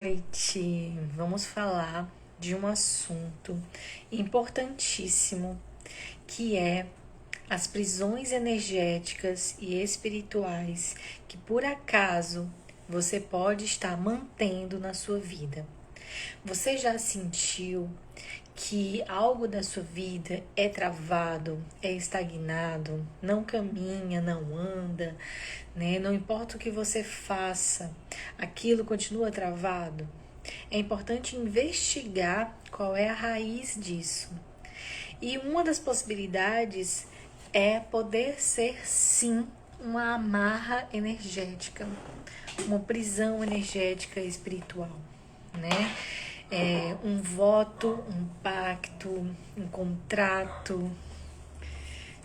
Noite, vamos falar de um assunto importantíssimo que é as prisões energéticas e espirituais que por acaso você pode estar mantendo na sua vida. Você já sentiu que algo da sua vida é travado, é estagnado, não caminha, não anda, né? Não importa o que você faça, aquilo continua travado? É importante investigar qual é a raiz disso. E uma das possibilidades é poder ser sim uma amarra energética, uma prisão energética espiritual, né? Um voto, um pacto, um contrato,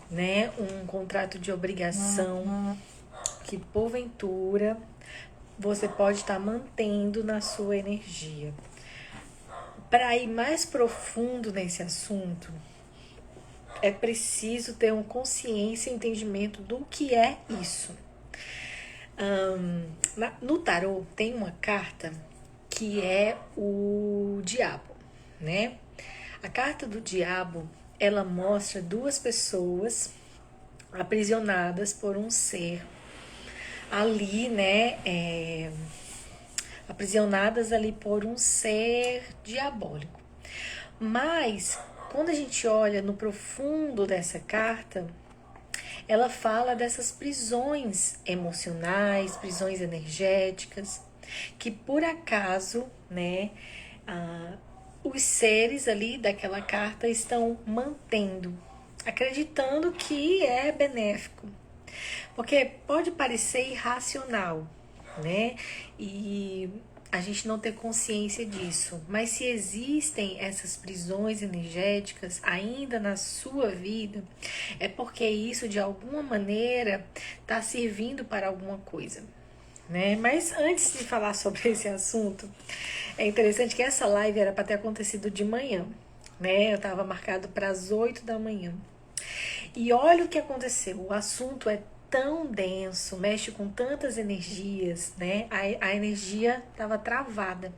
né? Um contrato de obrigação que porventura você pode estar mantendo na sua energia. Para ir mais profundo nesse assunto, é preciso ter uma consciência e entendimento do que é isso. No tarô tem uma carta que é o diabo, né? A carta do diabo, ela mostra duas pessoas aprisionadas por um ser ali, né? Aprisionadas ali por um ser diabólico. Mas, quando a gente olha no profundo dessa carta, ela fala dessas prisões emocionais, prisões energéticas, que por acaso, né, os seres ali daquela carta estão mantendo, acreditando que é benéfico. Porque pode parecer irracional, né? E a gente não ter consciência disso. Mas se existem essas prisões energéticas ainda na sua vida, é porque isso de alguma maneira está servindo para alguma coisa, né? Mas antes de falar sobre esse assunto, é interessante que essa live era para ter acontecido de manhã, né? Eu estava marcado para as 8 da manhã. E olha o que aconteceu. O assunto é tão denso, mexe com tantas energias, né? A energia estava travada.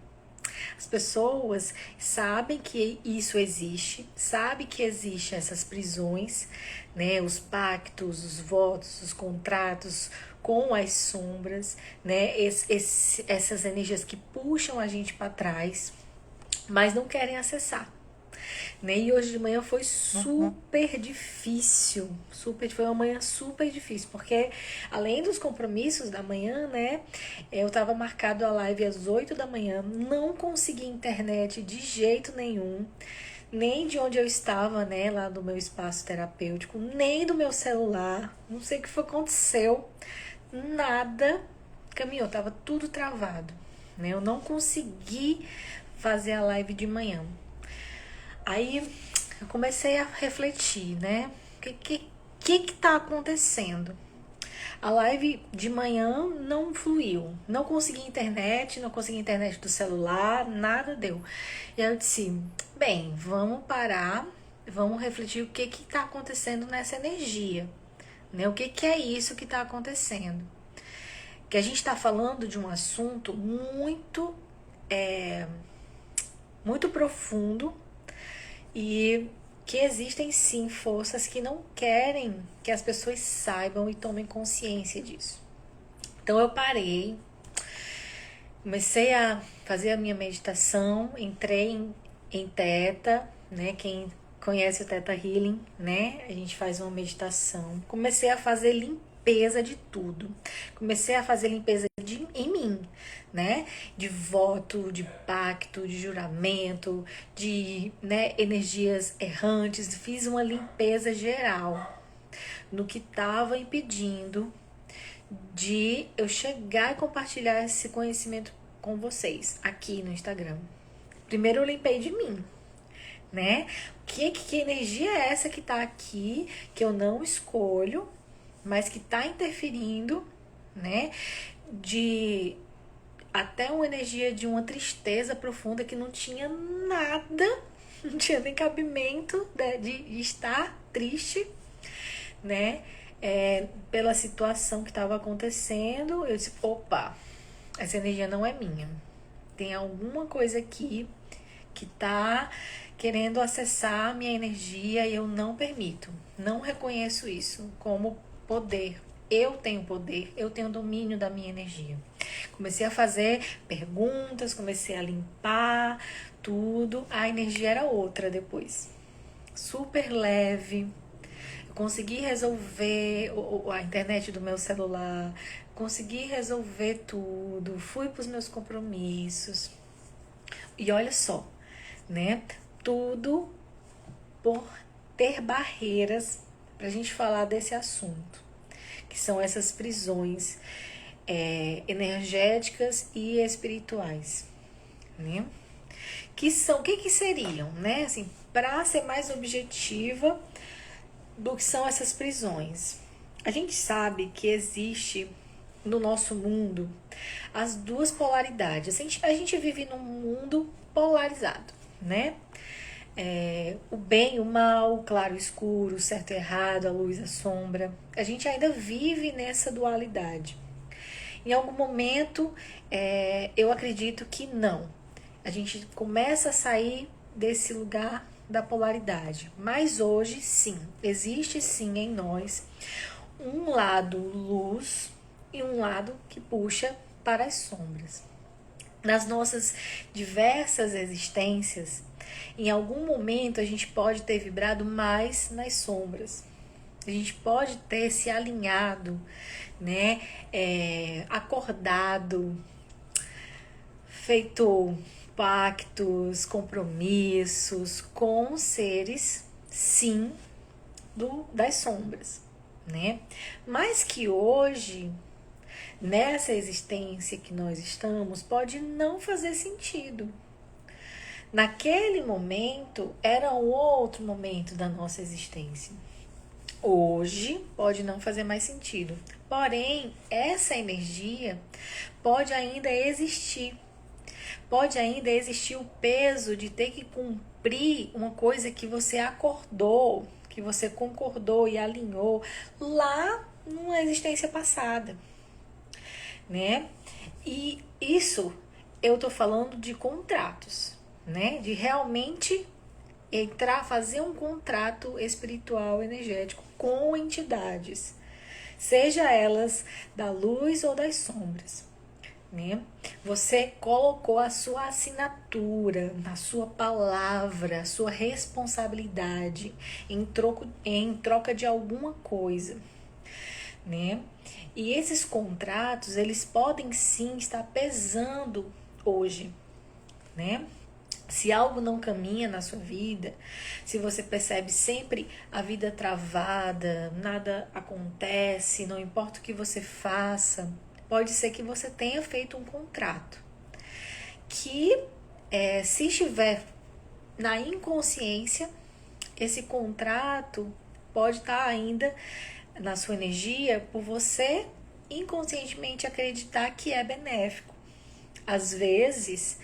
As pessoas sabem que isso existe, sabem que existem essas prisões, né? Os pactos, os votos, os contratos com as sombras, né? Essas energias que puxam a gente para trás, mas não querem acessar. Né? E hoje de manhã foi super difícil, foi uma manhã super difícil, porque além dos compromissos da manhã, né, eu tava marcado a live às 8 da manhã, não consegui internet de jeito nenhum, nem de onde eu estava, né, lá do meu espaço terapêutico, nem do meu celular, não sei o que foi que aconteceu, nada caminhou, tava tudo travado, né, eu não consegui fazer a live de manhã. Aí eu comecei a refletir, né? O que tá acontecendo? A live de manhã não fluiu. Não consegui internet do celular, nada deu. E aí eu disse, bem, vamos parar, vamos refletir o que tá acontecendo nessa energia. Né? O que é isso que tá acontecendo? Que a gente tá falando de um assunto muito profundo, e que existem sim forças que não querem que as pessoas saibam e tomem consciência disso. Então eu parei, comecei a fazer a minha meditação, entrei em Theta, né? Quem conhece o Theta Healing, né? A gente faz uma meditação. Comecei a fazer limpeza de tudo. Comecei a fazer limpeza em mim, né? De voto, de pacto, de juramento, de, né, energias errantes. Fiz uma limpeza geral no que estava impedindo de eu chegar e compartilhar esse conhecimento com vocês aqui no Instagram. Primeiro eu limpei de mim, né? Que energia é essa que tá aqui, que eu não escolho, mas que tá interferindo, né? De até uma energia de uma tristeza profunda que não tinha nada, não tinha nem cabimento, né, de estar triste, né? Pela situação que estava acontecendo. Eu disse, opa, essa energia não é minha. Tem alguma coisa aqui que tá querendo acessar a minha energia e eu não permito. Não reconheço isso como poder. Eu tenho poder, eu tenho domínio da minha energia. Comecei a fazer perguntas, comecei a limpar tudo. A energia era outra depois. Super leve. Eu consegui resolver a internet do meu celular. Consegui resolver tudo. Fui para os meus compromissos. E olha só, né? Tudo por ter barreiras para a gente falar desse assunto, que são essas prisões energéticas e espirituais, né? O que seriam, né? Assim, para ser mais objetiva do que são essas prisões. A gente sabe que existe no nosso mundo as duas polaridades. A gente vive num mundo polarizado, né? O bem e o mal, o claro e o escuro, o certo e o errado, a luz e a sombra. A gente ainda vive nessa dualidade. Em algum momento, eu acredito que não. A gente começa a sair desse lugar da polaridade. Mas hoje, sim, existe sim em nós um lado luz e um lado que puxa para as sombras. Nas nossas diversas existências, em algum momento a gente pode ter vibrado mais nas sombras. A gente pode ter se alinhado, né? Acordado, feito pactos, compromissos com seres, sim, das sombras, né? Mas que hoje, nessa existência que nós estamos, pode não fazer sentido. Naquele momento, era um outro momento da nossa existência. Hoje, pode não fazer mais sentido. Porém, essa energia pode ainda existir. Pode ainda existir o peso de ter que cumprir uma coisa que você acordou, que você concordou e alinhou lá numa existência passada, né? E isso eu tô falando de contratos, né? De realmente fazer um contrato espiritual, energético com entidades, seja elas da luz ou das sombras, né? Você colocou a sua assinatura, a sua palavra, a sua responsabilidade em troca de alguma coisa, né? E esses contratos, eles podem sim estar pesando hoje, né? Se algo não caminha na sua vida, se você percebe sempre a vida travada, nada acontece, não importa o que você faça, pode ser que você tenha feito um contrato que, se estiver na inconsciência, esse contrato pode estar ainda na sua energia por você inconscientemente acreditar que é benéfico. Às vezes,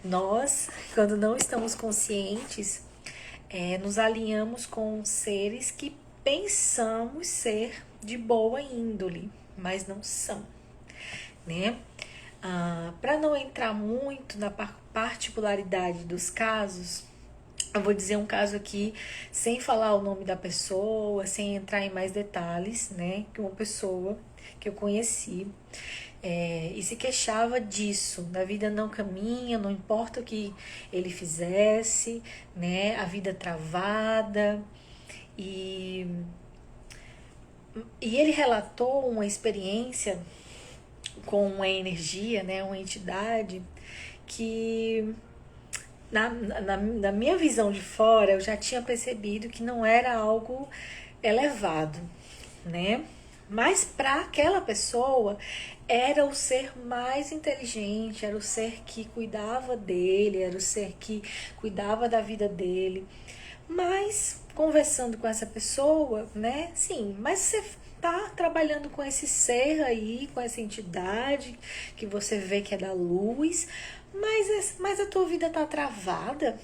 nós, quando não estamos conscientes, nos alinhamos com seres que pensamos ser de boa índole, mas não são, né? Para não entrar muito na particularidade dos casos, eu vou dizer um caso aqui, sem falar o nome da pessoa, sem entrar em mais detalhes, né? Que uma pessoa que eu conheci e se queixava disso, da vida não caminha, não importa o que ele fizesse, né? A vida travada. E ele relatou uma experiência com uma energia, né? Uma entidade que... Na minha visão de fora, eu já tinha percebido que não era algo elevado, né? Mas para aquela pessoa, era o ser mais inteligente, era o ser que cuidava dele, era o ser que cuidava da vida dele. Mas, conversando com essa pessoa, né? Sim, mas você tá trabalhando com esse ser aí, com essa entidade que você vê que é da luz, mas a tua vida tá travada.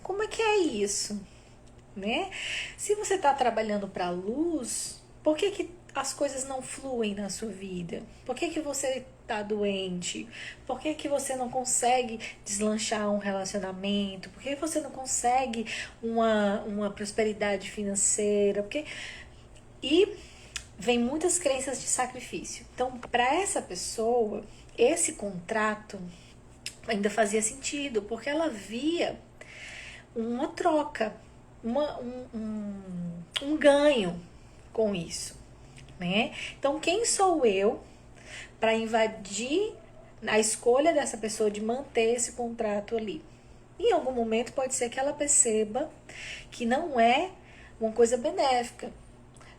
Como é que é isso, né? Se você tá trabalhando para luz, por que as coisas não fluem na sua vida? Por que você tá doente? Por que que você não consegue deslanchar um relacionamento? Por que você não consegue uma prosperidade financeira? E vem muitas crenças de sacrifício. Então, para essa pessoa, esse contrato ainda fazia sentido, porque ela via uma troca, um ganho com isso, né? Então, quem sou eu para invadir a escolha dessa pessoa de manter esse contrato ali? Em algum momento pode ser que ela perceba que não é uma coisa benéfica,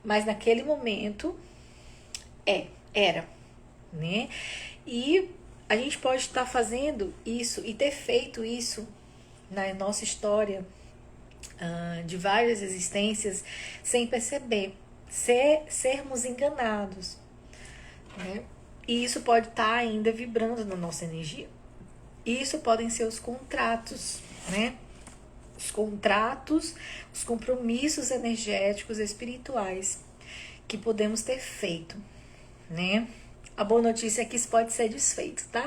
mas naquele momento era, né? E a gente pode estar fazendo isso e ter feito isso na nossa história de várias existências sem perceber, sermos enganados, né? E isso pode estar ainda vibrando na nossa energia. Isso podem ser os contratos, né? Os contratos, os compromissos energéticos, espirituais que podemos ter feito, né? A boa notícia é que isso pode ser desfeito, tá?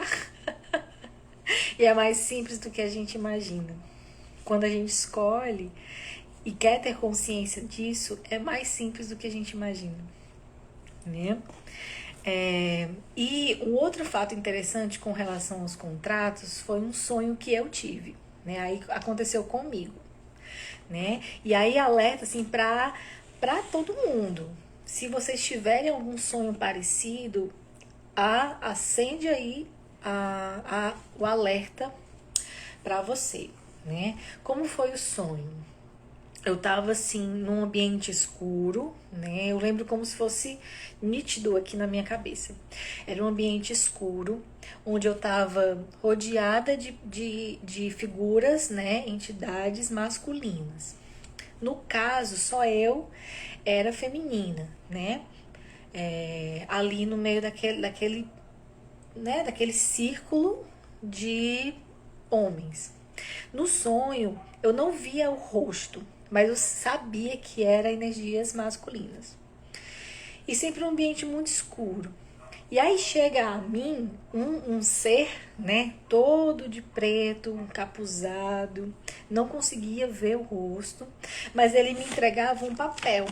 E é mais simples do que a gente imagina. Quando a gente escolhe e quer ter consciência disso, é mais simples do que a gente imagina, né? E um outro fato interessante com relação aos contratos foi um sonho que eu tive, né? Aí aconteceu comigo, né? E aí alerta assim para todo mundo. Se vocês tiverem algum sonho parecido, acende aí o alerta para você, né? Como foi o sonho? Eu tava assim num ambiente escuro, né? Eu lembro como se fosse nítido aqui na minha cabeça. Era um ambiente escuro, onde eu tava rodeada de figuras, né? Entidades masculinas. No caso, só eu era feminina, né? Ali no meio daquele círculo de homens. No sonho, eu não via o rosto, mas eu sabia que eram energias masculinas. E sempre um ambiente muito escuro. E aí chega a mim um ser, né, todo de preto, encapuzado, não conseguia ver o rosto, mas ele me entregava um papel,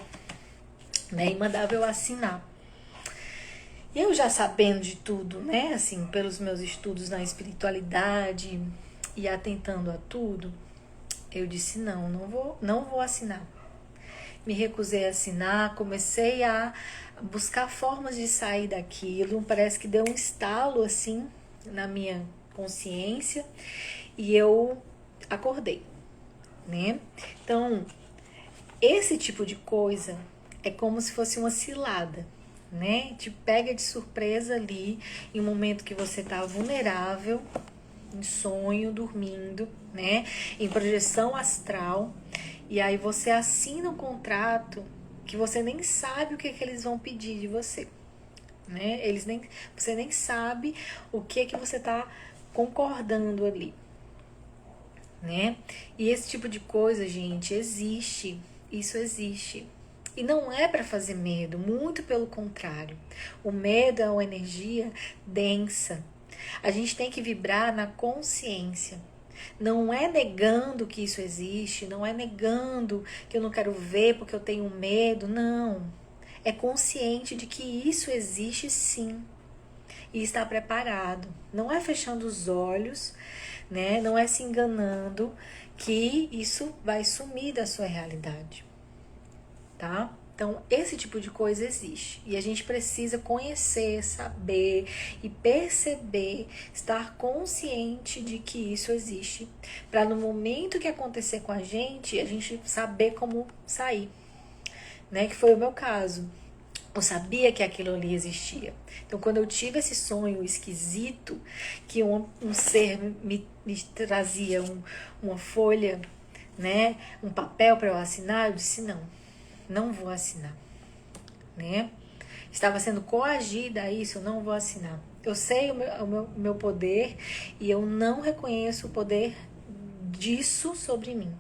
né, e mandava eu assinar. E eu já sabendo de tudo, né, assim, pelos meus estudos na espiritualidade e atentando a tudo, eu disse não vou assinar. Me recusei a assinar, comecei a buscar formas de sair daquilo, parece que deu um estalo assim na minha consciência e eu acordei, né? Então, esse tipo de coisa é como se fosse uma cilada, né? Te pega de surpresa ali em um momento que você tá vulnerável, em sonho, dormindo, né? Em projeção astral. E aí você assina um contrato que você nem sabe o que eles vão pedir de você, né? Você nem sabe o que você tá concordando ali, né? E esse tipo de coisa, gente, existe. Isso existe. E não é para fazer medo, muito pelo contrário. O medo é uma energia densa. A gente tem que vibrar na consciência. Não é negando que isso existe, não é negando que eu não quero ver porque eu tenho medo, não. É consciente de que isso existe sim e está preparado. Não é fechando os olhos, né? Não é se enganando que isso vai sumir da sua realidade, tá? Então, esse tipo de coisa existe. E a gente precisa conhecer, saber e perceber, estar consciente de que isso existe. Para no momento que acontecer com a gente saber como sair. Né? Que foi o meu caso. Eu sabia que aquilo ali existia. Então, quando eu tive esse sonho esquisito, que um ser me trazia uma folha, né? Um papel para eu assinar, eu disse não vou assinar, né? Estava sendo coagida a isso, eu não vou assinar. Eu sei o meu poder e eu não reconheço o poder disso sobre mim,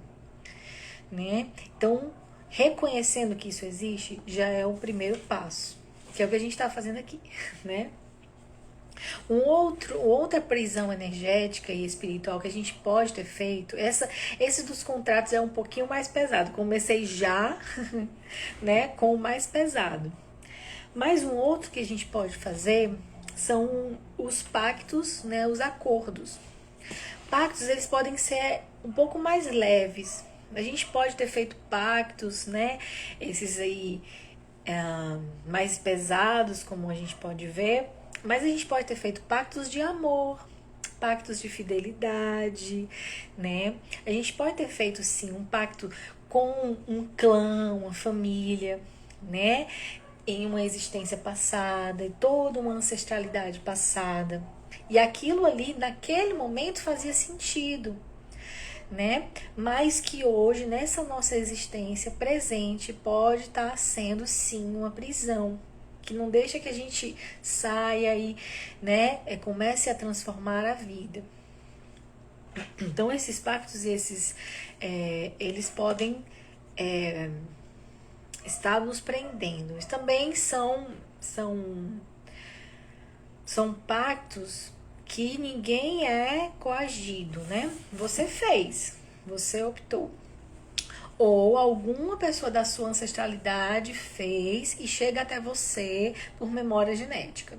né? Então, reconhecendo que isso existe já é o primeiro passo, que é o que a gente está fazendo aqui, né? Outra prisão energética e espiritual que a gente pode ter feito, esse dos contratos é um pouquinho mais pesado. Comecei já, né, com o mais pesado. Mas um outro que a gente pode fazer são os pactos, né, os acordos. Pactos, eles podem ser um pouco mais leves. A gente pode ter feito pactos, né, esses aí mais pesados, como a gente pode ver, mas a gente pode ter feito pactos de amor, pactos de fidelidade, né? A gente pode ter feito sim um pacto com um clã, uma família, né? Em uma existência passada, e toda uma ancestralidade passada. E aquilo ali, naquele momento, fazia sentido, né? Mas que hoje, nessa nossa existência presente, pode estar sendo sim uma prisão, que não deixa que a gente saia e, né, comece a transformar a vida. Então, esses pactos e eles podem estar nos prendendo. Eles também são pactos que ninguém é coagido, né? Você fez, você optou. Ou alguma pessoa da sua ancestralidade fez e chega até você por memória genética,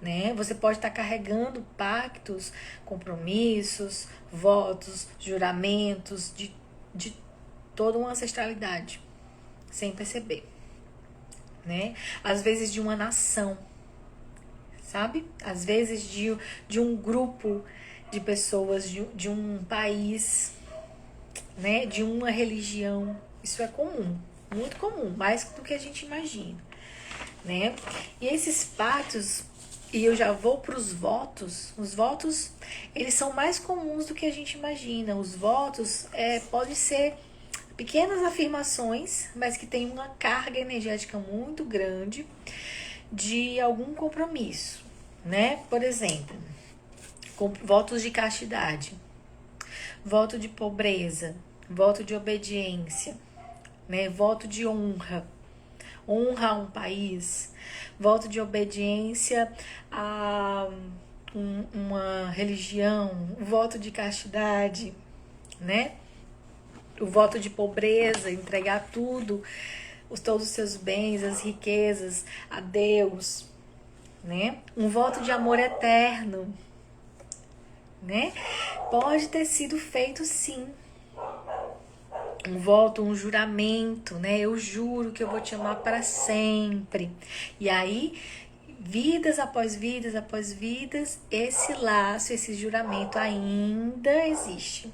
né? Você pode estar carregando pactos, compromissos, votos, juramentos de toda uma ancestralidade, sem perceber, né? Às vezes de uma nação, sabe? Às vezes de um grupo de pessoas, de um país, né? De uma religião. Isso é comum, muito comum, mais do que a gente imagina, né? E esses pactos, e eu já vou para os votos, eles são mais comuns do que a gente imagina. Os votos podem ser pequenas afirmações, mas que tem uma carga energética muito grande de algum compromisso, né? Por exemplo, votos de castidade, voto de pobreza, voto de obediência, né? Voto de honra a um país, voto de obediência a uma religião, voto de castidade, né? O voto de pobreza, entregar tudo, todos os seus bens, as riquezas a Deus, né? Um voto de amor eterno, né? Pode ter sido feito sim. Um voto, um juramento, né? Eu juro que eu vou te amar para sempre. E aí, vidas após vidas, esse laço, esse juramento ainda existe,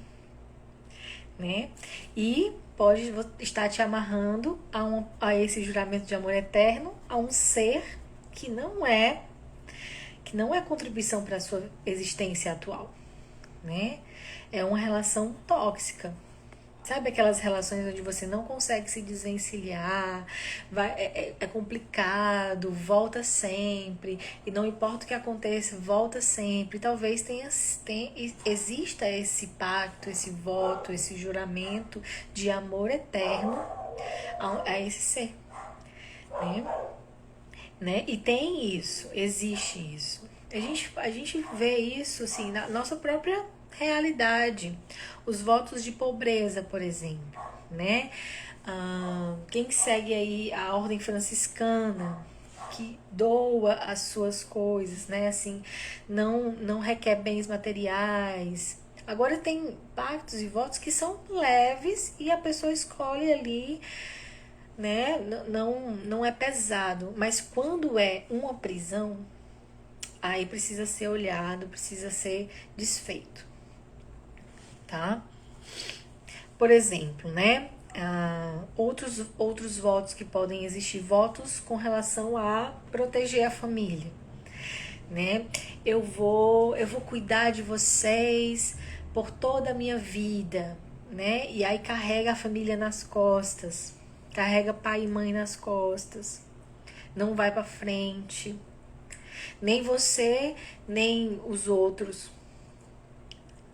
né? E pode estar te amarrando a esse juramento de amor eterno, a um ser que não é contribuição para a sua existência atual, né? É uma relação tóxica. Sabe aquelas relações onde você não consegue se desvencilhar, é complicado, volta sempre, e não importa o que aconteça, volta sempre. Talvez exista esse pacto, esse voto, esse juramento de amor eterno a esse ser, né? E tem isso, existe isso. A gente vê isso assim na nossa própria realidade. Os votos de pobreza, por exemplo, né? Quem segue aí a ordem franciscana, que doa as suas coisas, né? Assim, não requer bens materiais. Agora tem pactos e votos que são leves e a pessoa escolhe ali, né? Não é pesado. Mas quando é uma prisão, aí precisa ser olhado, precisa ser desfeito, tá? Por exemplo, né? Outros votos que podem existir, votos com relação a proteger a família, né? Eu vou cuidar de vocês por toda a minha vida, né? E aí carrega a família nas costas, carrega pai e mãe nas costas, não vai para frente, nem você, nem os outros,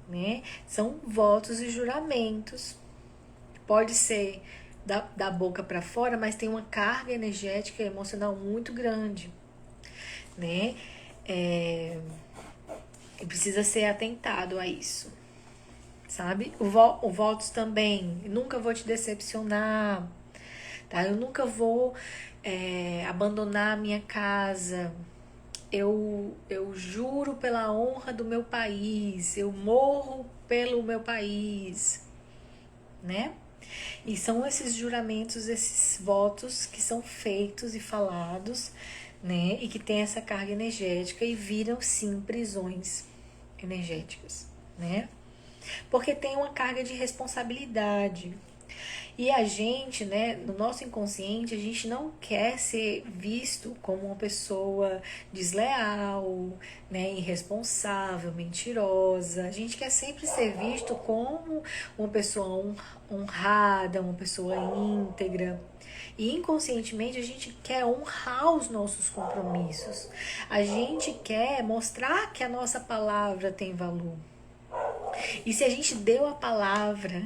né? São votos e juramentos. Pode ser da boca para fora, mas tem uma carga energética e emocional muito grande, né? E precisa ser atentado a isso, sabe? O votos também, nunca vou te decepcionar, tá? Eu nunca vou abandonar a minha casa. Eu juro pela honra do meu país, eu morro pelo meu país, né? E são esses juramentos, esses votos que são feitos e falados, né? E que tem essa carga energética e viram sim prisões energéticas, né? Porque tem uma carga de responsabilidade. E a gente, né, no nosso inconsciente, a gente não quer ser visto como uma pessoa desleal, né, irresponsável, mentirosa. A gente quer sempre ser visto como uma pessoa honrada, uma pessoa íntegra. E inconscientemente a gente quer honrar os nossos compromissos. A gente quer mostrar que a nossa palavra tem valor. E se a gente deu a palavra,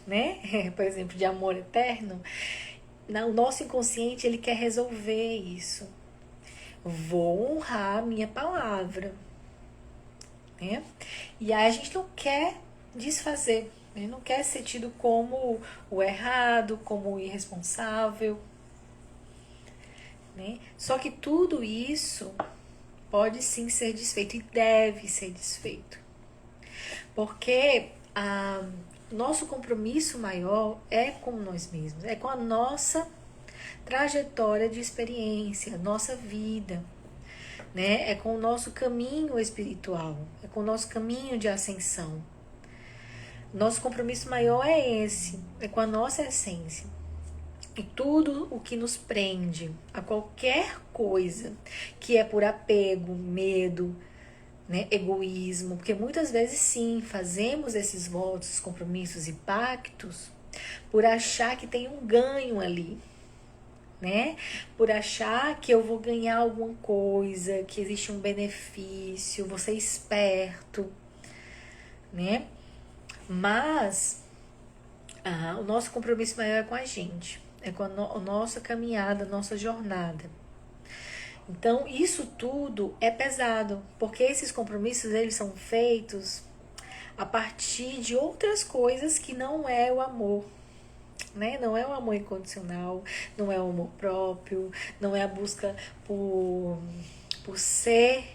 né, por exemplo, de amor eterno, o nosso inconsciente ele quer resolver isso. Vou honrar a minha palavra, né? E aí a gente não quer desfazer, né? Não quer ser tido como o errado, como o irresponsável, né? Só que tudo isso pode sim ser desfeito e deve ser desfeito. Porque nosso compromisso maior é com nós mesmos, é com a nossa trajetória de experiência, nossa vida, né? É com o nosso caminho espiritual, é com o nosso caminho de ascensão. Nosso compromisso maior é esse, é com a nossa essência. E tudo o que nos prende a qualquer coisa que é por apego, medo, né, egoísmo, porque muitas vezes sim, fazemos esses votos, compromissos e pactos por achar que tem um ganho ali, né? Por achar que eu vou ganhar alguma coisa, que existe um benefício, vou ser esperto, né? Mas o nosso compromisso maior é com a gente, é com a nossa caminhada, a nossa jornada. Então, isso tudo é pesado, porque esses compromissos eles são feitos a partir de outras coisas que não é o amor, né? Não é o amor incondicional, não é o amor próprio, não é a busca por ser,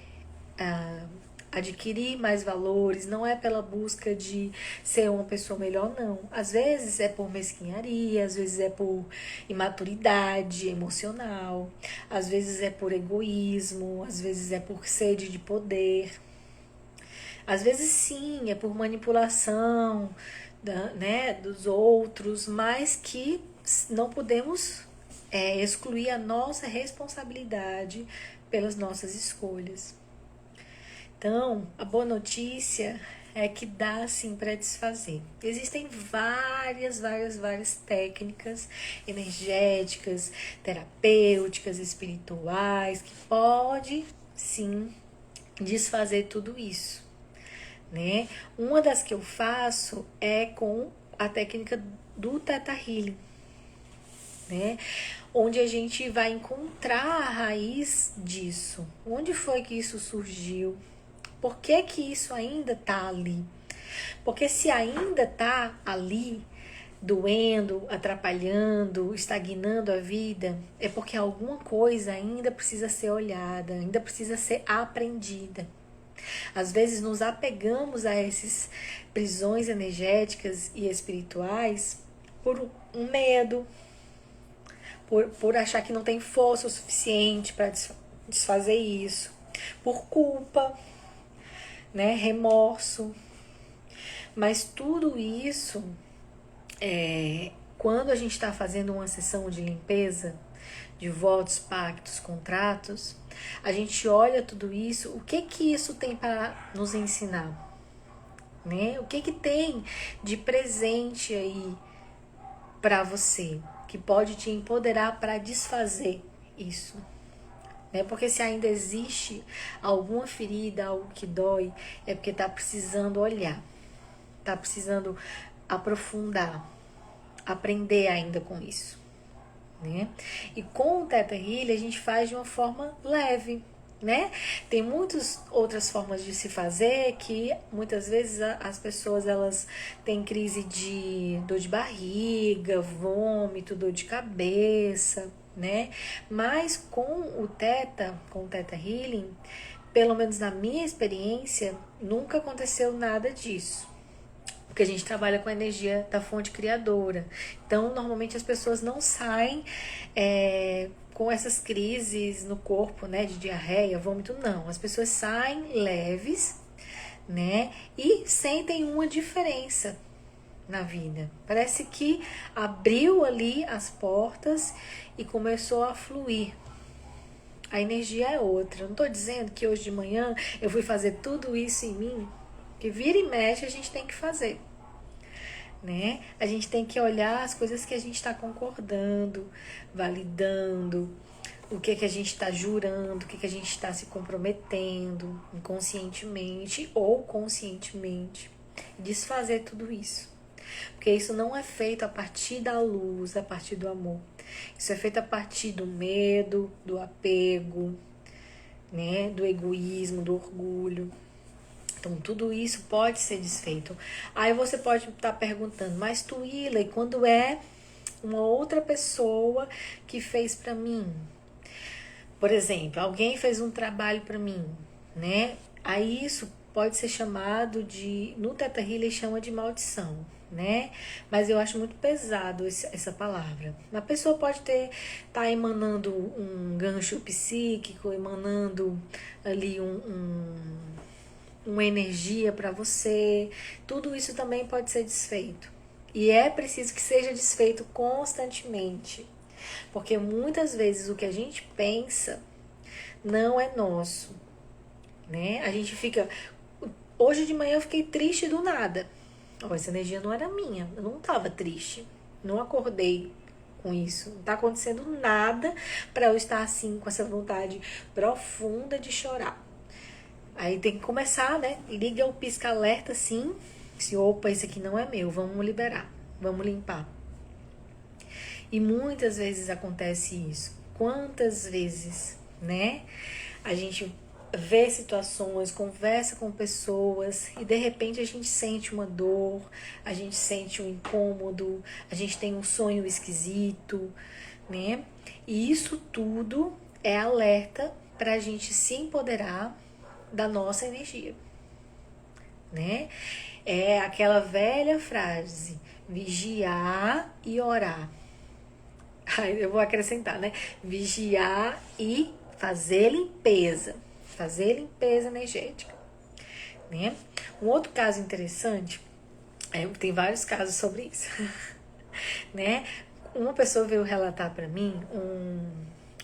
adquirir mais valores, não é pela busca de ser uma pessoa melhor, não. Às vezes é por mesquinharia, às vezes é por imaturidade emocional, às vezes é por egoísmo, às vezes é por sede de poder. Às vezes sim, é por manipulação, né, dos outros, mas que não podemos excluir a nossa responsabilidade pelas nossas escolhas. Então, a boa notícia é que dá sim para desfazer. Existem várias técnicas energéticas, terapêuticas, espirituais, que pode sim desfazer tudo isso, né? Uma das que eu faço é com a técnica do Theta Healing, né? Onde a gente vai encontrar a raiz disso. Onde foi que isso surgiu? Por que que isso ainda tá ali? Porque se ainda tá ali, doendo, atrapalhando, estagnando a vida, é porque alguma coisa ainda precisa ser olhada, ainda precisa ser aprendida. Às vezes nos apegamos a essas prisões energéticas e espirituais por um medo, por achar que não tem força o suficiente para desfazer isso, por culpa, né, remorso. Mas tudo isso, quando a gente está fazendo uma sessão de limpeza, de votos, pactos, contratos, a gente olha tudo isso, o que que isso tem para nos ensinar? Né? O que que tem de presente aí para você, que pode te empoderar para desfazer isso? Né? Porque se ainda existe alguma ferida, algo que dói, é porque está precisando olhar, está precisando aprofundar, aprender ainda com isso. Né? E com o Theta Healing a gente faz de uma forma leve, né? Tem muitas outras formas de se fazer que muitas vezes as pessoas elas têm crise de dor de barriga, vômito, dor de cabeça, né? Mas com o Theta Healing, pelo menos na minha experiência, nunca aconteceu nada disso. Porque a gente trabalha com a energia da fonte criadora. Então, normalmente as pessoas não saem com essas crises no corpo, né? De diarreia, vômito, não. As pessoas saem leves, né? E sentem uma diferença na vida. Parece que abriu ali as portas e começou a fluir. A energia é outra. Eu não estou dizendo que hoje de manhã eu fui fazer tudo isso em mim. Que vira e mexe a gente tem que fazer, né? A gente tem que olhar as coisas que a gente está concordando, validando, o que a gente está jurando, o que a gente está se comprometendo, inconscientemente ou conscientemente. Desfazer tudo isso. Porque isso não é feito a partir da luz, a partir do amor. Isso é feito a partir do medo, do apego, né? Do egoísmo, do orgulho. Então, tudo isso pode ser desfeito. Aí você pode estar perguntando, mas Tuila, e quando é uma outra pessoa que fez para mim? Por exemplo, alguém fez um trabalho para mim, né? Aí isso pode ser chamado de, no Theta Healing chama de maldição, né? Mas eu acho muito pesado essa palavra. A pessoa pode tá emanando um gancho psíquico, emanando ali uma energia para você, tudo isso também pode ser desfeito. E é preciso que seja desfeito constantemente, porque muitas vezes o que a gente pensa não é nosso, né? A gente fica... Hoje de manhã eu fiquei triste do nada. Essa energia não era minha, eu não estava triste, não acordei com isso, não está acontecendo nada para eu estar assim, com essa vontade profunda de chorar. Aí tem que começar, né? Liga o pisca-alerta assim. Se, opa, isso aqui não é meu, vamos liberar, vamos limpar. E muitas vezes acontece isso. Quantas vezes, né? A gente vê situações, conversa com pessoas e de repente a gente sente uma dor, a gente sente um incômodo, a gente tem um sonho esquisito, né? E isso tudo é alerta para a gente se empoderar da nossa energia, né? É aquela velha frase, vigiar e orar. Aí eu vou acrescentar, né? Vigiar e fazer limpeza energética, né? Um outro caso interessante, tem vários casos sobre isso, né? Uma pessoa veio relatar para mim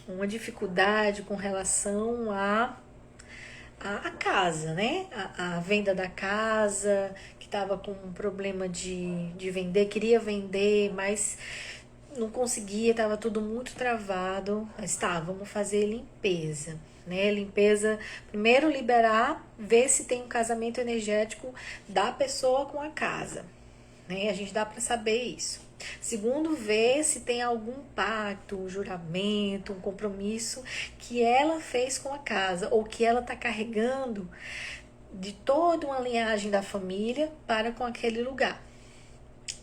uma dificuldade com relação a casa, né? A venda da casa, que estava com um problema de vender, queria vender, mas não conseguia, estava tudo muito travado. Mas tá, vamos fazer limpeza, né? Limpeza, primeiro liberar, ver se tem um casamento energético da pessoa com a casa, né? A gente dá para saber isso. Segundo, ver se tem algum pacto, um juramento, um compromisso que ela fez com a casa ou que ela está carregando de toda uma linhagem da família para com aquele lugar.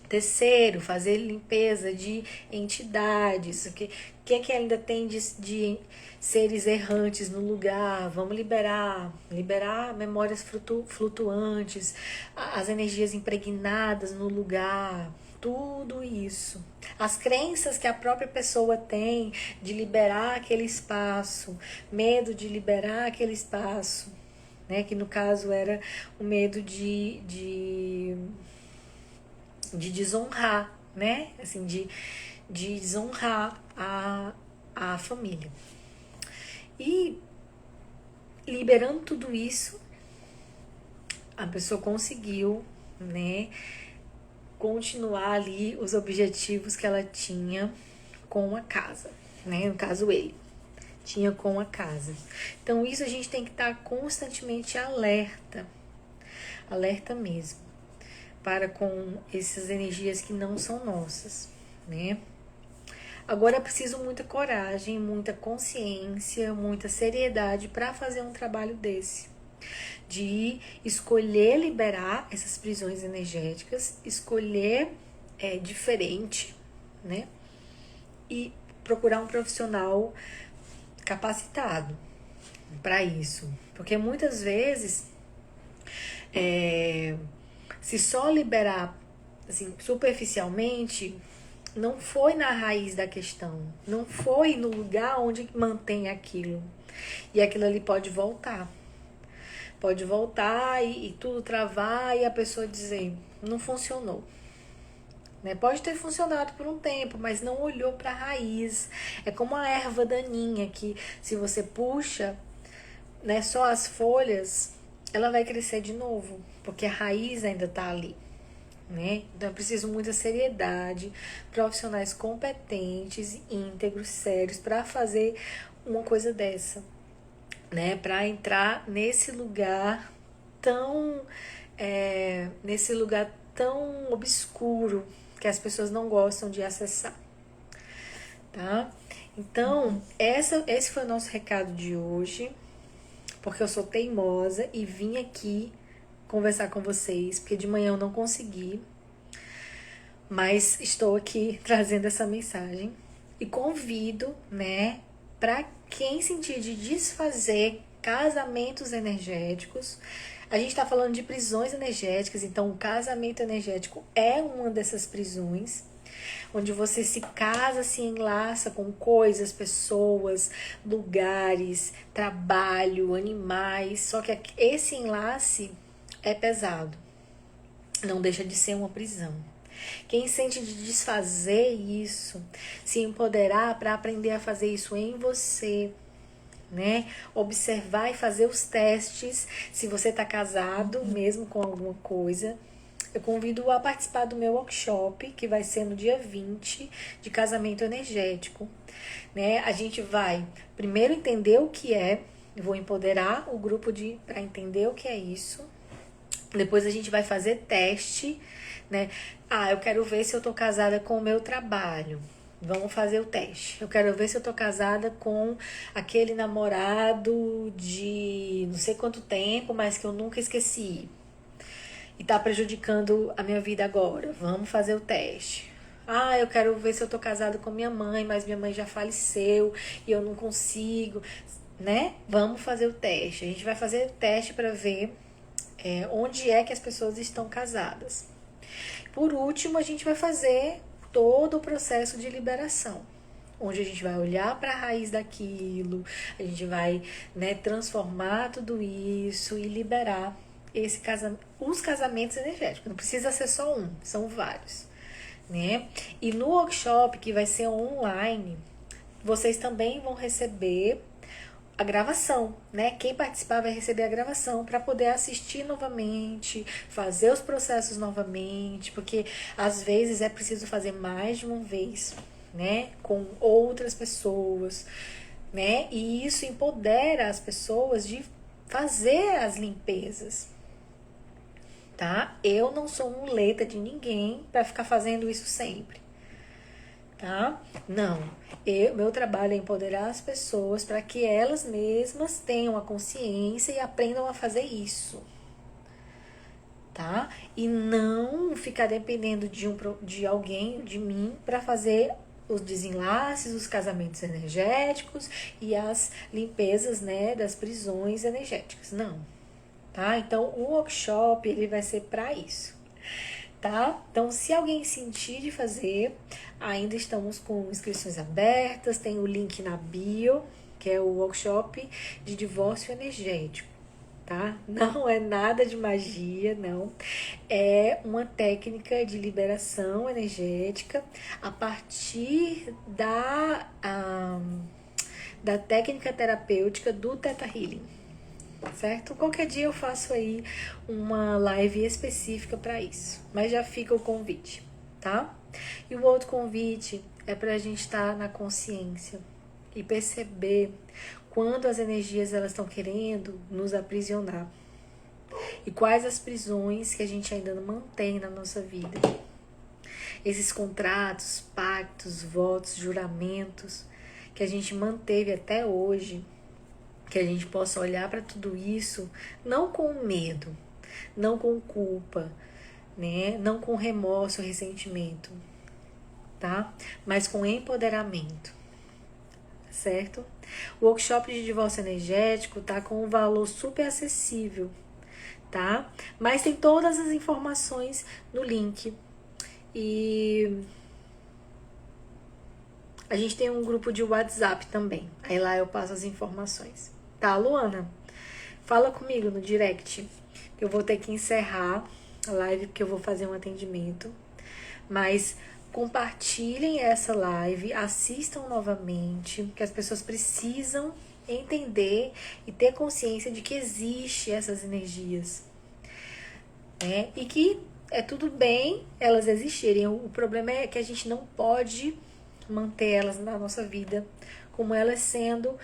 Terceiro, fazer limpeza de entidades, o que ainda tem de seres errantes no lugar, vamos liberar memórias flutuantes, as energias impregnadas no lugar, tudo isso. As crenças que a própria pessoa tem de liberar aquele espaço, medo de liberar aquele espaço, né? Que no caso era o medo de desonrar, né? Assim, de desonrar a família. E liberando tudo isso, a pessoa conseguiu, né, continuar ali os objetivos que ela tinha com a casa, né? No caso, ele tinha com a casa. Então, isso a gente tem que estar constantemente alerta mesmo, para com essas energias que não são nossas, né? Agora é preciso muita coragem, muita consciência, muita seriedade para fazer um trabalho desse. De escolher liberar essas prisões energéticas, escolher diferente, né? E procurar um profissional capacitado para isso. Porque muitas vezes, se só liberar assim, superficialmente, não foi na raiz da questão, não foi no lugar onde mantém aquilo. E aquilo ali pode voltar. Pode voltar e tudo travar e a pessoa dizer, não funcionou. Né? Pode ter funcionado por um tempo, mas não olhou para a raiz. É como a erva daninha que se você puxa, né, só as folhas, ela vai crescer de novo, porque a raiz ainda está ali. Né? Então é preciso muita seriedade, profissionais competentes, íntegros, sérios para fazer uma coisa dessa, né? Para entrar nesse lugar tão obscuro que as pessoas não gostam de acessar, tá? Então esse foi o nosso recado de hoje, porque eu sou teimosa e vim aqui conversar com vocês, porque de manhã eu não consegui, mas estou aqui trazendo essa mensagem e convido, né, para quem sentir de desfazer casamentos energéticos. A gente está falando de prisões energéticas, então o casamento energético é uma dessas prisões, onde você se casa, se enlaça com coisas, pessoas, lugares, trabalho, animais, só que esse enlace é pesado, não deixa de ser uma prisão. Quem sente de desfazer isso, se empoderar para aprender a fazer isso em você, né? Observar e fazer os testes, se você está casado mesmo com alguma coisa. Eu convido a participar do meu workshop, que vai ser no dia 20, de casamento energético, né? A gente vai primeiro entender o que é, vou empoderar o grupo para entender o que é isso. Depois a gente vai fazer teste, né? Eu quero ver se eu tô casada com o meu trabalho. Vamos fazer o teste. Eu quero ver se eu tô casada com aquele namorado de não sei quanto tempo, mas que eu nunca esqueci. E tá prejudicando a minha vida agora. Vamos fazer o teste. Eu quero ver se eu tô casada com minha mãe, mas minha mãe já faleceu e eu não consigo, né? Vamos fazer o teste. A gente vai fazer o teste para ver onde é que as pessoas estão casadas. Por último, a gente vai fazer todo o processo de liberação, onde a gente vai olhar para a raiz daquilo, a gente vai, né, transformar tudo isso e liberar os casamentos energéticos. Não precisa ser só um, são vários, né? E no workshop, que vai ser online, vocês também vão receber a gravação, né? Quem participar vai receber a gravação para poder assistir novamente, fazer os processos novamente, porque às vezes é preciso fazer mais de uma vez, né? Com outras pessoas, né? E isso empodera as pessoas de fazer as limpezas, tá? Eu não sou muleta de ninguém para ficar fazendo isso sempre, tá? Não. Meu trabalho é empoderar as pessoas para que elas mesmas tenham a consciência e aprendam a fazer isso, tá? E não ficar dependendo de alguém, de mim, para fazer os desenlaces, os casamentos energéticos e as limpezas, né, das prisões energéticas. Não, tá? Então, o workshop, ele vai ser para isso. Tá? Então, se alguém sentir de fazer, ainda estamos com inscrições abertas, tem o link na bio, que é o workshop de divórcio energético, tá? Não é nada de magia, não. É uma técnica de liberação energética a partir da técnica terapêutica do Theta Healing. Certo? Qualquer dia eu faço aí uma live específica para isso, mas já fica o convite, tá? E o outro convite é para a gente estar na consciência e perceber quando as energias elas estão querendo nos aprisionar e quais as prisões que a gente ainda não mantém na nossa vida, Esses contratos, pactos, votos, juramentos que a gente manteve até hoje, que a gente possa olhar para tudo isso não com medo, não com culpa, né? Não com remorso, ressentimento, tá? Mas com empoderamento, certo? O workshop de divórcio energético tá com um valor super acessível, tá? Mas tem todas as informações no link. E a gente tem um grupo de WhatsApp também. Aí lá eu passo as informações. Tá, Luana? Fala comigo no direct. Eu vou ter que encerrar a live porque eu vou fazer um atendimento. Mas compartilhem essa live, assistam novamente, que as pessoas precisam entender e ter consciência de que existe essas energias, né? E que é tudo bem elas existirem. O problema é que a gente não pode manter elas na nossa vida como elas sendo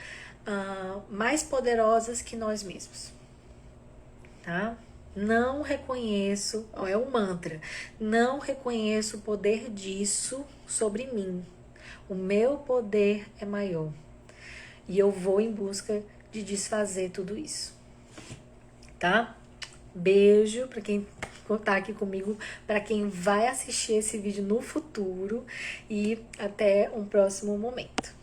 mais poderosas que nós mesmos, tá? Não reconheço, é um mantra, não reconheço o poder disso sobre mim. O meu poder é maior. E eu vou em busca de desfazer tudo isso, tá? Beijo para quem tá aqui comigo, para quem vai assistir esse vídeo no futuro e até um próximo momento.